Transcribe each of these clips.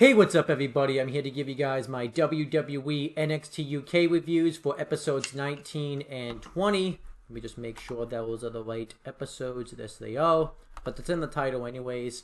Hey, what's up, everybody? I'm here to give you guys my WWE NXT UK reviews for episodes 19 and 20. Let me just make sure those are the right episodes. Yes, they are. But it's in the title anyways.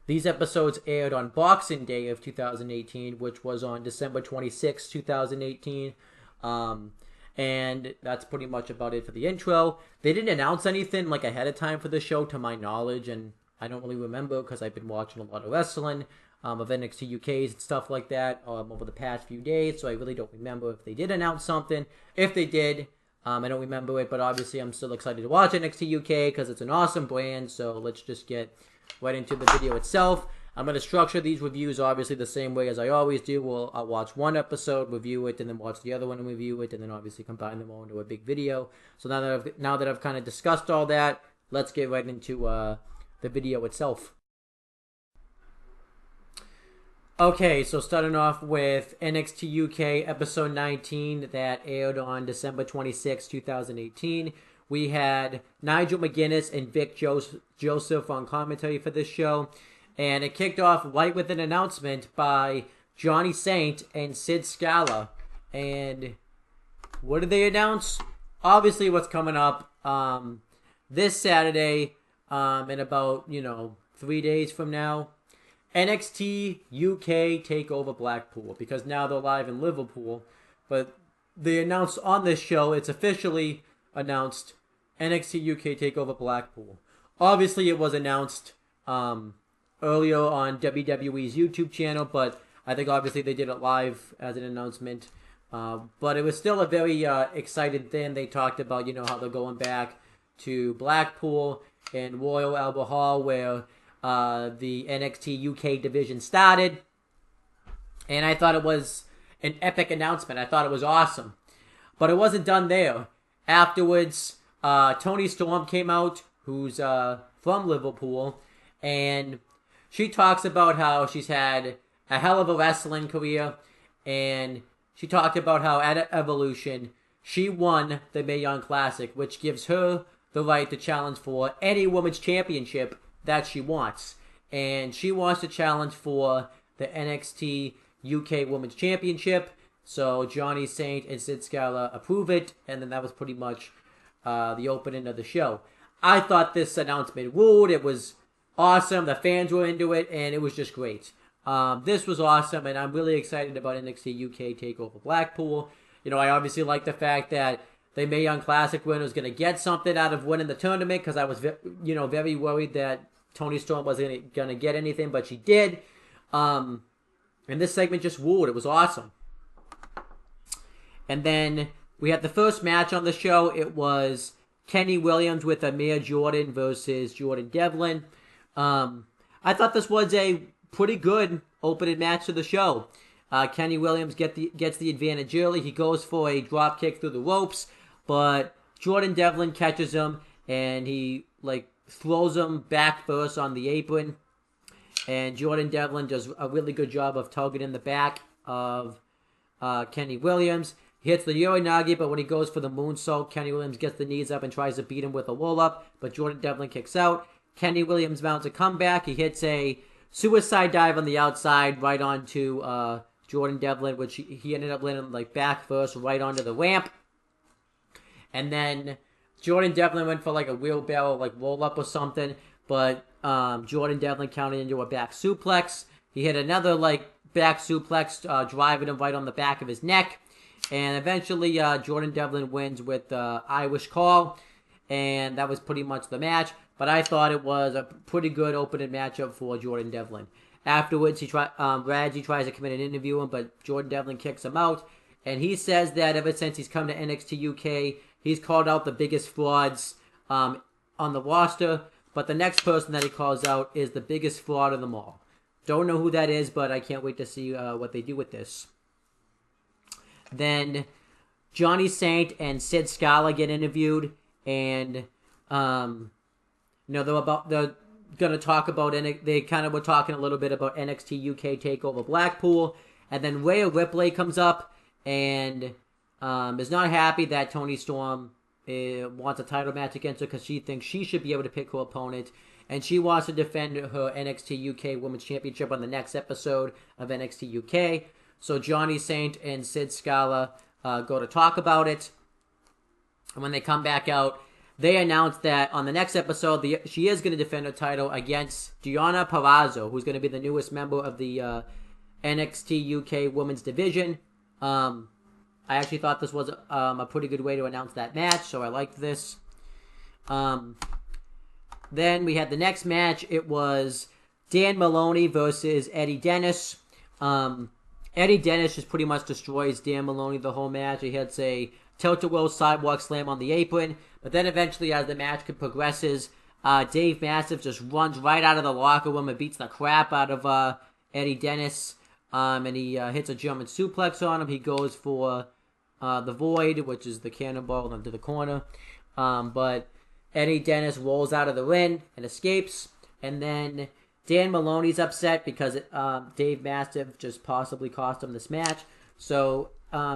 These episodes aired on Boxing Day of 2018, which was on December 26, 2018. And that's pretty much about it for the intro. They didn't announce anything like ahead of time for the show, to my knowledge, and I don't really remember because I've been watching a lot of wrestling of NXT UKs and stuff like that over the past few days, so I really don't remember if they did announce something. If they did, I don't remember it, but obviously I'm still excited to watch NXT UK because it's an awesome brand, so let's just get right into the video itself. I'm going to structure these reviews obviously the same way as I always do. I'll watch one episode, review it, and then watch the other one and review it, and then obviously combine them all into a big video. So now that I've kind of discussed all that, let's get right into the video itself. Okay, so starting off with NXT UK episode 19 that aired on December 26, 2018. We had Nigel McGuinness and Vic Joseph on commentary for this show. And it kicked off right with an announcement by Johnny Saint and Sid Scala. And what did they announce? Obviously what's coming up this Saturday in about, 3 days from now. NXT UK TakeOver Blackpool, because now they're live in Liverpool. But they announced on this show, it's officially announced NXT UK TakeOver Blackpool. Obviously it was announced earlier on WWE's YouTube channel, but I think obviously they did it live as an announcement. But it was still a very exciting thing. They talked about, how they're going back to Blackpool and Royal Albert Hall, where the NXT UK division started. And I thought it was an epic announcement. I thought it was awesome. But it wasn't done there. Afterwards, Toni Storm came out, who's from Liverpool, and she talks about how she's had a hell of a wrestling career, and she talked about how at Evolution, she won the Mae Young Classic, which gives her the right to challenge for any women's championship that she wants. And she wants to challenge for the NXT UK Women's Championship. So Johnny Saint and Sid Scala approve it, and then that was pretty much the opening of the show. I thought this announcement ruled. It was awesome. The fans were into it, and it was just great. This was awesome, and I'm really excited about NXT UK TakeOver Blackpool. I obviously like the fact that the Mae Young Classic winner was going to get something out of winning the tournament, because I was, very worried that Toni Storm wasn't going to get anything, but she did. And this segment just ruled. It was awesome. And then we had the first match on the show. It was Kenny Williams with Amir Jordan versus Jordan Devlin. I thought this was a pretty good opening match to the show. Kenny Williams gets the advantage early. He goes for a drop kick through the ropes, but Jordan Devlin catches him, and he throws him back first on the apron. And Jordan Devlin does a really good job of targeting the back of Kenny Williams. He hits the Uranagi, but when he goes for the moonsault, Kenny Williams gets the knees up and tries to beat him with a roll-up, but Jordan Devlin kicks out. Kenny Williams mounts a comeback. He hits a suicide dive on the outside right onto Jordan Devlin, which he ended up landing back first right onto the ramp. And then Jordan Devlin went for a wheelbarrow roll-up or something, but Jordan Devlin counted into a back suplex. He hit another back suplex, driving him right on the back of his neck. And eventually Jordan Devlin wins with Irish Call, and that was pretty much the match. But I thought it was a pretty good opening matchup for Jordan Devlin. Afterwards, Radji tries to come in and interview him, but Jordan Devlin kicks him out. And he says that ever since he's come to NXT UK, he's called out the biggest frauds on the roster. But the next person that he calls out is the biggest fraud of them all. Don't know who that is, but I can't wait to see what they do with this. Then Johnny Saint and Sid Scala get interviewed, and they're going to talk about, they kind of were talking a little bit about NXT UK TakeOver Blackpool. And then Rhea Ripley comes up and is not happy that Toni Storm wants a title match against her, because she thinks she should be able to pick her opponent. and she wants to defend her NXT UK Women's Championship on the next episode of NXT UK. So Johnny Saint and Sid Scala go to talk about it. And when they come back out, they announce that on the next episode, she is going to defend her title against Deonna Purrazzo, who's going to be the newest member of the NXT UK Women's Division. I actually thought this was a pretty good way to announce that match, so I liked this. Then we had the next match. It was Dan Maloney versus Eddie Dennis. Eddie Dennis just pretty much destroys Dan Maloney the whole match. He hits a tilt-a-whirl sidewalk slam on the apron. But then eventually, as the match progresses, Dave Mastiff just runs right out of the locker room and beats the crap out of Eddie Dennis. And he hits a German suplex on him. He goes for the Void, which is the cannonball into the corner. But Eddie Dennis rolls out of the ring and escapes. And then Dan Maloney's upset because Dave Mastiff just possibly cost him this match. So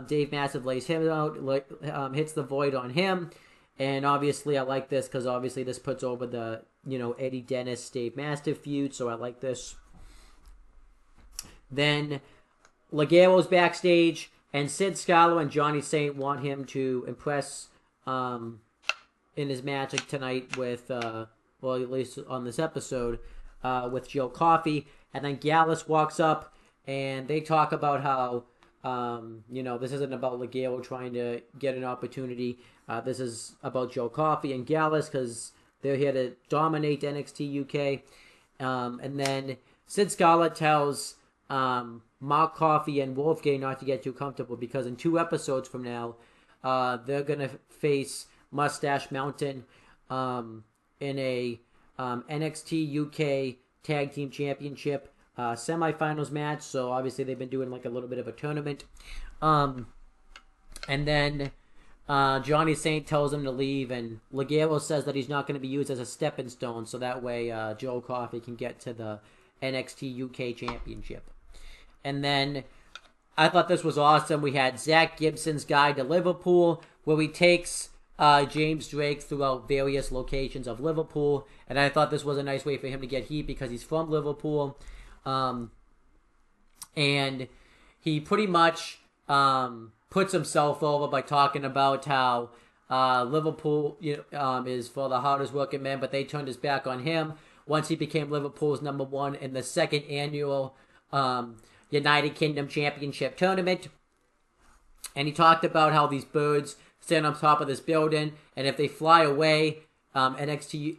Dave Mastiff lays him out, hits the Void on him. And obviously I like this because obviously this puts over the, Eddie Dennis, Dave Mastiff feud. So I like this. Then Laguerro's backstage, and Sid Scala and Johnny Saint want him to impress in his match tonight with, well, at least on this episode, with Joe Coffey. And then Gallus walks up, and they talk about how, this isn't about Laguerro trying to get an opportunity. This is about Joe Coffey and Gallus because they're here to dominate NXT UK. And then Sid Scala tells Mark Coffey and Wolfgang not to get too comfortable because in 2 episodes from now, they're going to face Mustache Mountain in a NXT UK Tag Team Championship semifinals match. So obviously they've been doing like a little bit of a tournament. And then Johnny Saint tells him to leave, and Laguerro says that he's not going to be used as a stepping stone, so that way Joe Coffey can get to the NXT UK Championship. And then I thought this was awesome. We had Zach Gibson's Guide to Liverpool, where he takes James Drake throughout various locations of Liverpool. And I thought this was a nice way for him to get heat because he's from Liverpool. And he pretty much puts himself over by talking about how Liverpool is for the hardest working men, but they turned his back on him once he became Liverpool's #1 in the 2nd annual United Kingdom Championship Tournament. And he talked about how these birds stand on top of this building, and if they fly away, NXT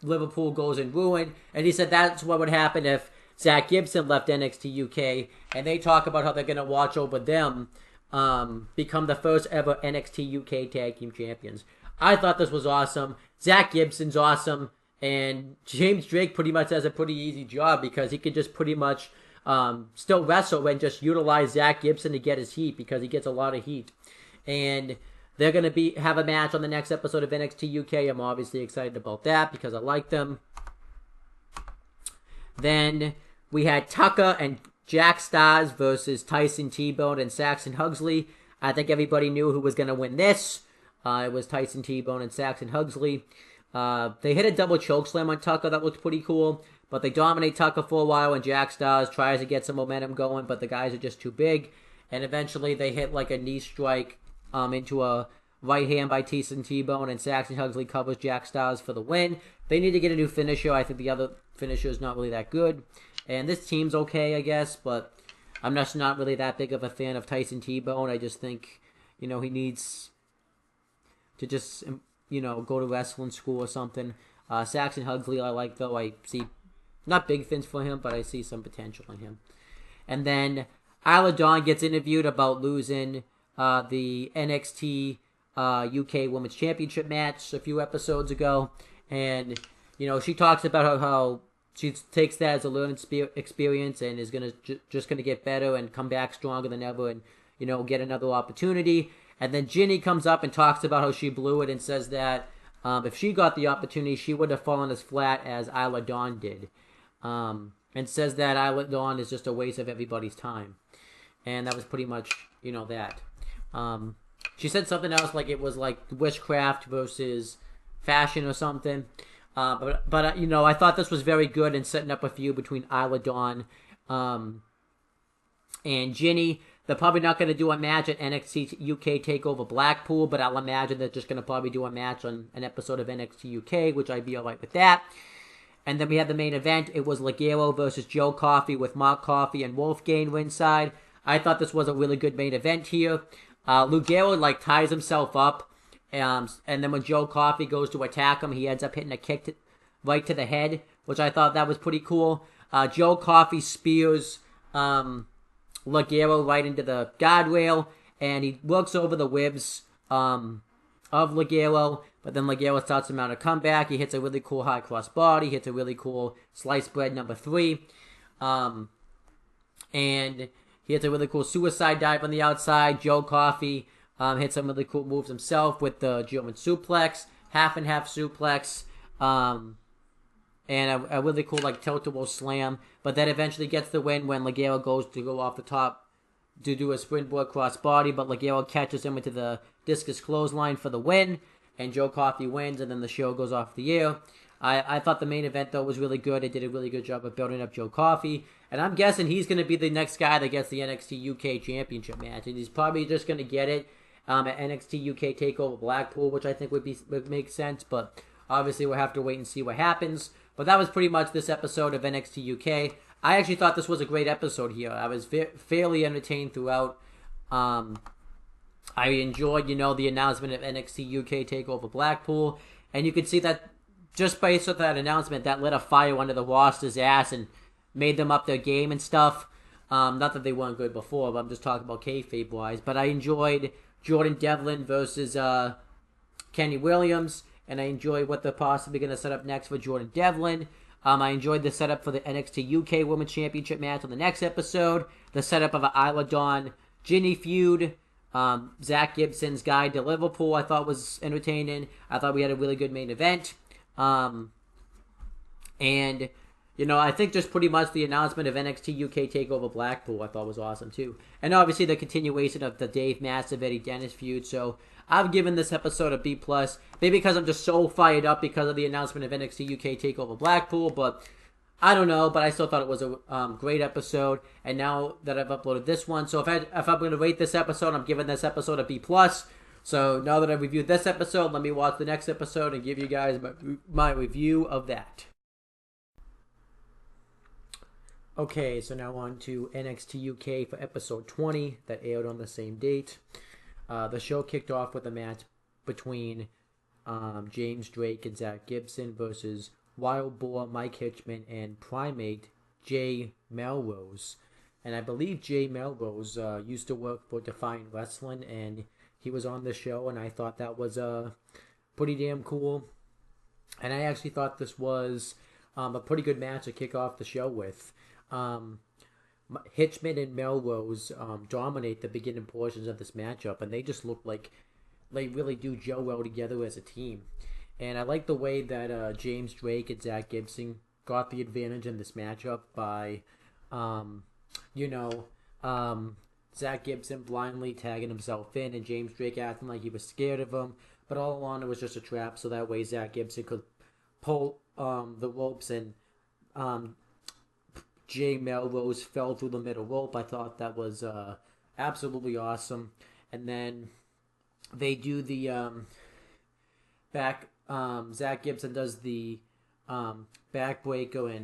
Liverpool goes in ruin. And he said that's what would happen if Zach Gibson left NXT UK, and they talk about how they're going to watch over them become the first ever NXT UK Tag Team Champions. I thought this was awesome. Zach Gibson's awesome, and James Drake pretty much has a pretty easy job because he could just pretty much still wrestle and just utilize Zach Gibson to get his heat because he gets a lot of heat. And they're going to have a match on the next episode of NXT UK. I'm obviously excited about that because I like them. Then we had Tucker and Jack Stars versus Tyson T-Bone and Saxon Huxley. I think everybody knew who was going to win this. It was Tyson T-Bone and Saxon Huxley. They hit a double chokeslam on Tucker. That looked pretty cool. But they dominate Tucker for a while, and Jack Stars tries to get some momentum going, but the guys are just too big. And eventually they hit like a knee strike into a right hand by Tyson T-Bone, and Saxon Huxley covers Jack Stars for the win. They need to get a new finisher. I think the other finisher is not really that good. And this team's okay, I guess, but I'm just not really that big of a fan of Tyson T-Bone. I just think, he needs to just, go to wrestling school or something. Saxon Huxley I like, though. I see not big things for him, but I see some potential in him. And then Isla Dawn gets interviewed about losing the NXT UK Women's Championship match a few episodes ago. And, she talks about how she takes that as a learning experience and is just gonna get better and come back stronger than ever and get another opportunity. And then Ginny comes up and talks about how she blew it and says that if she got the opportunity, she would have fallen as flat as Isla Dawn did, and says that Isla Dawn is just a waste of everybody's time. And that was pretty much that. She said something else like it was like witchcraft versus fashion or something. But you know, I thought this was very good in setting up a feud between Isla Dawn and Ginny. They're probably not going to do a match at NXT UK Takeover Blackpool, but I'll imagine they're just going to probably do a match on an episode of NXT UK, which I'd be alright with that. And then we had the main event. It was Ligero versus Joe Coffey with Mark Coffey and Wolfgang ringside. I thought this was a really good main event here. Ligero ties himself up, and then when Joe Coffey goes to attack him, he ends up hitting a kick right to the head, which I thought that was pretty cool. Joe Coffey spears Ligero right into the guardrail, and he works over the ribs of Ligero, but then Ligero starts to mount a comeback. He hits a really cool high cross body, hits a really cool sliced bread number 3, and he hits a really cool suicide dive on the outside. Joe Coffey hits some really cool moves himself with the German suplex, half and half suplex, and a really cool tiltable slam. But that eventually gets the win when Ligero goes to go off the top to do a springboard crossbody, but Ligero catches him into the discus clothesline for the win, and Joe Coffey wins, and then the show goes off the air. I thought the main event, though, was really good. It did a really good job of building up Joe Coffey, and I'm guessing he's going to be the next guy that gets the NXT UK Championship match, and he's probably just going to get it at NXT UK TakeOver Blackpool, which I think would make sense, but obviously we'll have to wait and see what happens. But that was pretty much this episode of NXT UK. I actually thought this was a great episode here. I was fairly entertained throughout. I enjoyed, the announcement of NXT UK TakeOver Blackpool, and you could see that just based on that announcement, that lit a fire under the roster's ass and made them up their game and stuff. Not that they weren't good before, but I'm just talking about kayfabe-wise. But I enjoyed Jordan Devlin versus Kenny Williams, and I enjoyed what they're possibly going to set up next for Jordan Devlin. I enjoyed the setup for the NXT UK Women's Championship match on the next episode, the setup of an Isla Dawn Ginny feud, Zach Gibson's guide to Liverpool I thought was entertaining. I thought we had a really good main event. And, I think just pretty much the announcement of NXT UK TakeOver Blackpool I thought was awesome too. And obviously the continuation of the Dave Mastiff Eddie Dennis feud. So I've given this episode a B+. Maybe because I'm just so fired up because of the announcement of NXT UK TakeOver Blackpool. But I don't know. But I still thought it was a great episode. And now that I've uploaded this one. So if I'm going to rate this episode, I'm giving this episode a B+. So now that I've reviewed this episode, let me watch the next episode and give you guys my review of that. Okay, so now on to NXT UK for episode 20 that aired on the same date. The show kicked off with a match between James Drake and Zach Gibson versus Wild Boar, Mike Hitchman, and Primate Jay Melrose. And I believe Jay Melrose used to work for Defiant Wrestling, and he was on the show, and I thought that was pretty damn cool. And I actually thought this was a pretty good match to kick off the show with. Hitchman and Melrose dominate the beginning portions of this matchup, and they just look like they really do gel well together as a team. And I like the way that James Drake and Zach Gibson got the advantage in this matchup by, Zach Gibson blindly tagging himself in, and James Drake acting like he was scared of him, but all along it was just a trap, so that way Zach Gibson could pull the ropes, and Jay Melrose fell through the middle rope. I thought that was absolutely awesome. And then they do the Zach Gibson does the backbreaker,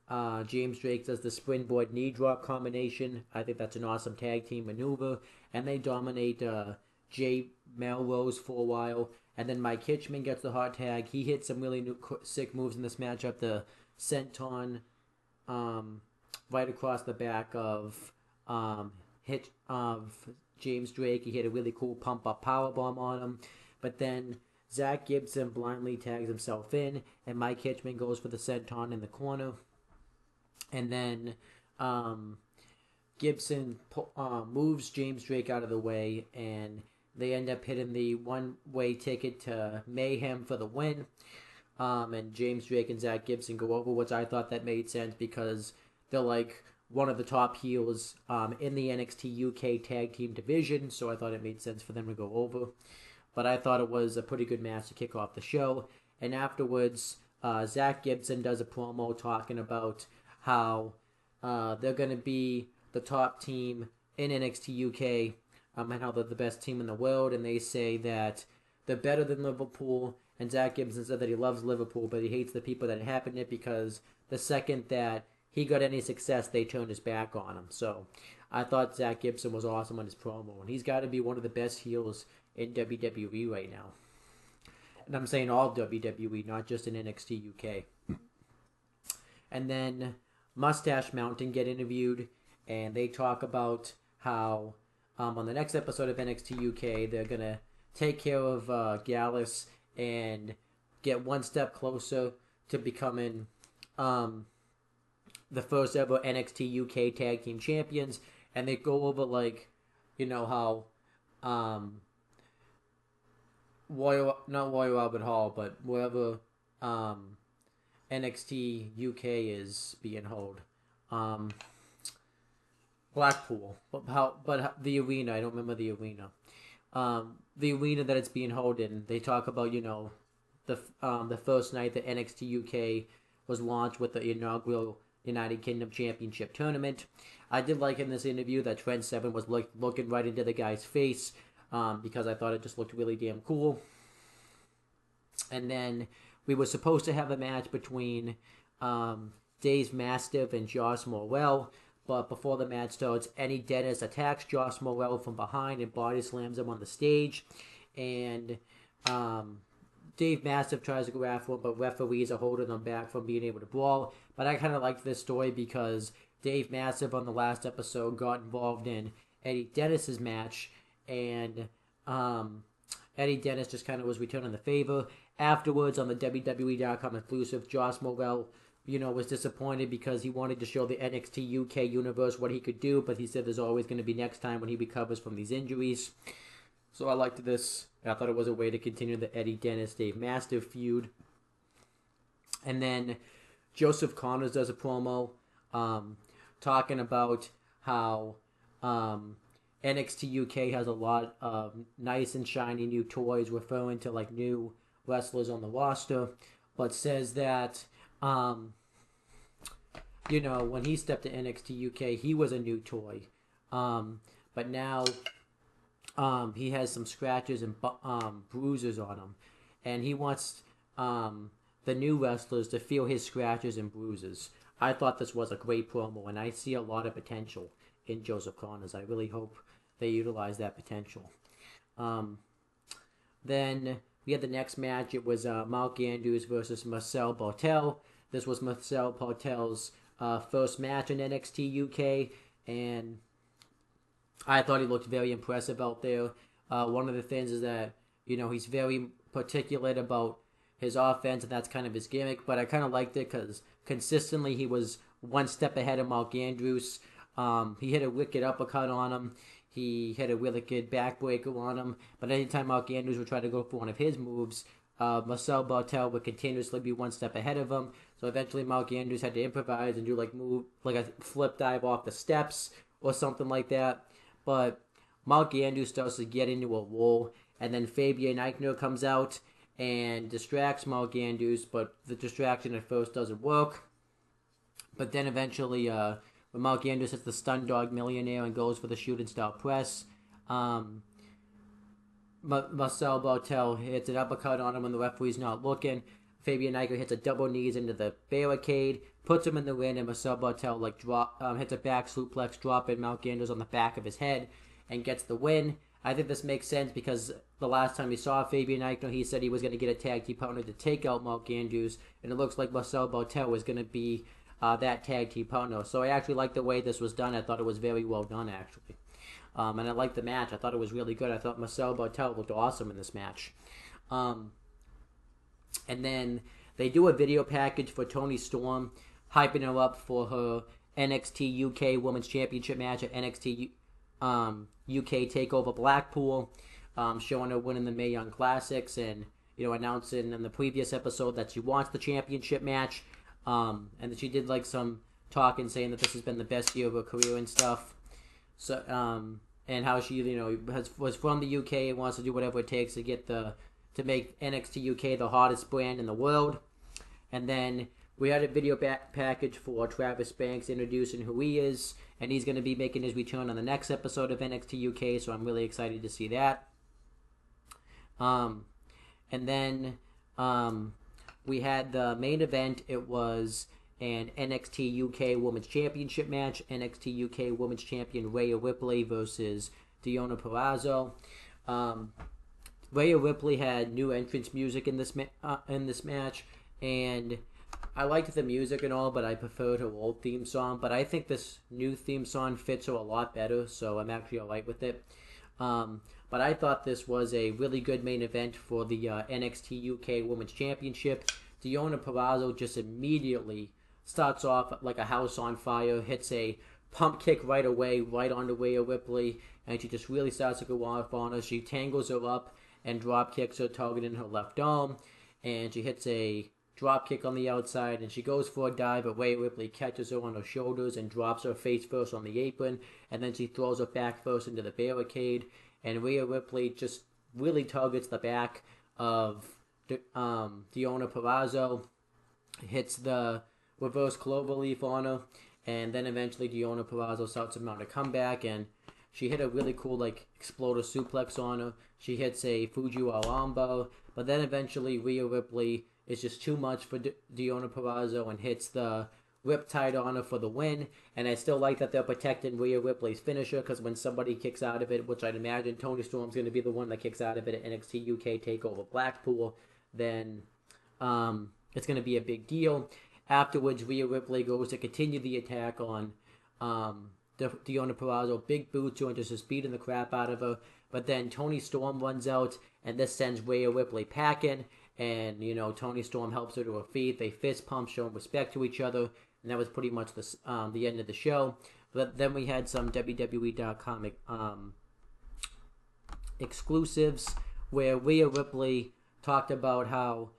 and James Drake does the springboard knee drop combination. I think that's an awesome tag team maneuver. And they dominate Jay Melrose for a while. And then Mike Hitchman gets the hot tag. He hits some really sick moves in this matchup. The senton right across the back of James Drake. He hit a really cool pump-up powerbomb on him. But then Zach Gibson blindly tags himself in, and Mike Hitchman goes for the senton in the corner. And then Gibson moves James Drake out of the way, and they end up hitting the one-way ticket to Mayhem for the win. And James Drake and Zach Gibson go over, which I thought that made sense because they're like one of the top heels in the NXT UK tag team division, so I thought it made sense for them to go over. But I thought it was a pretty good match to kick off the show. And afterwards, Zach Gibson does a promo talking about how they're going to be the top team in NXT UK, and how they're the best team in the world, and they say that they're better than Liverpool, and Zach Gibson said that he loves Liverpool, but he hates the people that happened it, because the second that he got any success, they turned his back on him. So I thought Zach Gibson was awesome on his promo, and he's got to be one of the best heels in WWE right now. And I'm saying all WWE, not just in NXT UK. And then Mustache Mountain get interviewed, and they talk about how on the next episode of NXT UK, they're going to take care of Gallus and get one step closer to becoming the first ever NXT UK Tag Team Champions. And they go over, like, you know, how not Royal Albert Hall, but wherever NXT UK is being held. Blackpool, but the arena, I don't remember the arena. The arena that it's being held in, they talk about, you know, the first night that NXT UK was launched with the inaugural United Kingdom Championship tournament. I did like in this interview that Trent Seven was looking right into the guy's face, because I thought it just looked really damn cool. And then we were supposed to have a match between Dave Mastiff and Josh Morrell, but before the match starts, Eddie Dennis attacks Josh Morrell from behind and body slams him on the stage. And Dave Mastiff tries to go after him, but referees are holding them back from being able to brawl. But I kind of liked this story because Dave Mastiff on the last episode got involved in Eddie Dennis's match, and Eddie Dennis just kind of was returning the favor. Afterwards, on the WWE.com exclusive, Josh Morrell, you know, was disappointed because he wanted to show the NXT UK universe what he could do, but he said there's always going to be next time when he recovers from these injuries. So I liked this. I thought it was a way to continue the Eddie Dennis-Dave Mastiff feud. And then Joseph Connors does a promo talking about how NXT UK has a lot of nice and shiny new toys, referring to like new wrestlers on the roster, but says that you know, when he stepped to NXT UK, he was a new toy, but now he has some scratches and bruises on him, and he wants the new wrestlers to feel his scratches and bruises. I thought this was a great promo, and I see a lot of potential in Joseph Connors. I really hope they utilize that potential. Then we had the next match. It was Mark Andrews versus Marcel Bartel. This was Marcel Bartel's first match in NXT UK, and I thought he looked very impressive out there. One of the things is that, you know, he's very particular about his offense, and that's kind of his gimmick, but I kind of liked it because consistently he was one step ahead of Mark Andrews. He hit a wicked uppercut on him. He hit a really good backbreaker on him, but anytime Mark Andrews would try to go for one of his moves, Marcel Bartel would continuously be one step ahead of him. So eventually Mark Andrews had to improvise and do like a flip dive off the steps or something like that. But Mark Andrews starts to get into a roll, and then Fabian Eichner comes out and distracts Mark Andrews, but the distraction at first doesn't work. But then eventually, when Mark Andrews hits the Stun Dog Millionaire and goes for the shooting star press, Marcel Bartel hits an uppercut on him when the referee's not looking. Fabian Eichner hits a double knees into the barricade, puts him in the ring, and Marcel Bartel hits a back suplex, dropping Mark Andrews on the back of his head, and gets the win. I think this makes sense because the last time we saw Fabian Eichner, he said he was going to get a tag team partner to take out Mark Andrews, and it looks like Marcel Bartel was going to be that tag team partner. So I actually like the way this was done. I thought it was very well done, actually. And I liked the match. I thought it was really good. I thought Marcel Bartel looked awesome in this match. And then they do a video package for Toni Storm, hyping her up for her NXT UK Women's Championship match at NXT UK TakeOver Blackpool, showing her winning the Mae Young Classics, and, you know, announcing in the previous episode that she wants the championship match, and that she did like some talking saying that this has been the best year of her career and stuff. So and how she, you know, was from the UK and wants to do whatever it takes to get to make NXT UK the hottest brand in the world. And then we had a video package for Travis Banks introducing who he is, and he's going to be making his return on the next episode of NXT UK, so I'm really excited to see that. And then we had the main event. It was an NXT UK Women's Championship match. NXT UK Women's Champion Rhea Ripley versus Deonna Purrazzo. Rhea Ripley had new entrance music in this match, and I liked the music and all, but I preferred her old theme song. But I think this new theme song fits her a lot better, so I'm actually alright with it. But I thought this was a really good main event for the NXT UK Women's Championship. Deonna Purrazzo just immediately starts off like a house on fire, hits a pump kick right away, right onto Rhea Ripley, and she just really starts to go off on her. She tangles her up and drop kicks her, targeting her left arm, and she hits a drop kick on the outside, and she goes for a dive, but Rhea Ripley catches her on her shoulders and drops her face first on the apron, and then she throws her back first into the barricade, and Rhea Ripley just really targets the back of Deonna Purrazzo, hits the reverse cloverleaf on her, and then eventually Deonna Purrazzo starts to mount a comeback, and she hit a really cool exploder suplex on her. She hits a Fujiwara armbar, but then eventually Rhea Ripley is just too much for Deonna Purrazzo and hits the Riptide on her for the win. And I still like that they're protecting Rhea Ripley's finisher, because when somebody kicks out of it, which I'd imagine Toni Storm's going to be the one that kicks out of it at NXT UK TakeOver Blackpool, then it's going to be a big deal. Afterwards, Rhea Ripley goes to continue the attack on Deonna Purrazzo. Big boots her and just beating the crap out of her. But then Toni Storm runs out, and this sends Rhea Ripley packing. And, Toni Storm helps her to her feet. They fist pump, showing respect to each other. And that was pretty much the end of the show. But then we had some WWE.com exclusives where Rhea Ripley talked about how,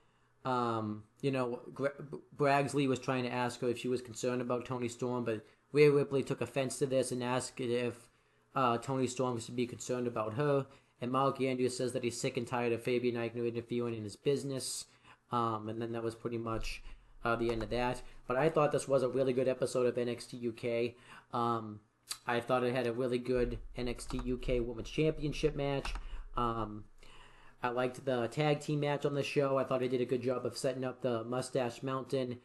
Bragsley was trying to ask her if she was concerned about Toni Storm, but Rhea Ripley took offense to this and asked if Toni Storm should be concerned about her. And Mark Andrews says that he's sick and tired of Fabian Eichner interfering in his business. And then that was pretty much the end of that. But I thought this was a really good episode of NXT UK. I thought it had a really good NXT UK Women's Championship match. I liked the tag team match on the show. I thought I did a good job of setting up the Mustache Mountain,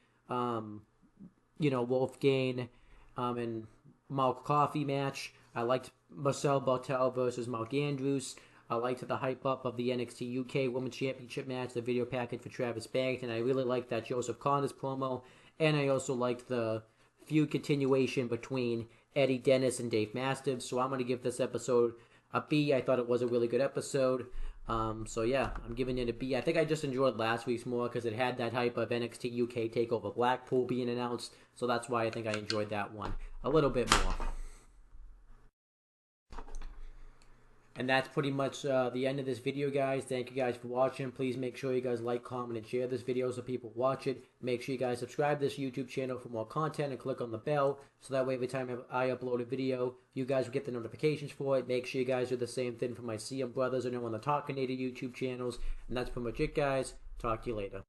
Wolfgang and Mark Coffey match. I liked Marcel Bartel versus Mark Andrews. I liked the hype up of the NXT UK Women's Championship match, the video package for Travis Banks, and I really liked that Joseph Connors promo. And I also liked the feud continuation between Eddie Dennis and Dave Mastiff. So I'm going to give this episode a B. I thought it was a really good episode. So yeah, I'm giving it a B. I think I just enjoyed last week's more because it had that hype of NXT UK TakeOver Blackpool being announced. So that's why I think I enjoyed that one a little bit more. And that's pretty much the end of this video, guys. Thank you guys for watching. Please make sure you guys like, comment, and share this video so people watch it. Make sure you guys subscribe to this YouTube channel for more content and click on the bell so that way every time I upload a video, you guys will get the notifications for it. Make sure you guys do the same thing for my CM Brothers and on the Talkinator YouTube channels. And that's pretty much it, guys. Talk to you later.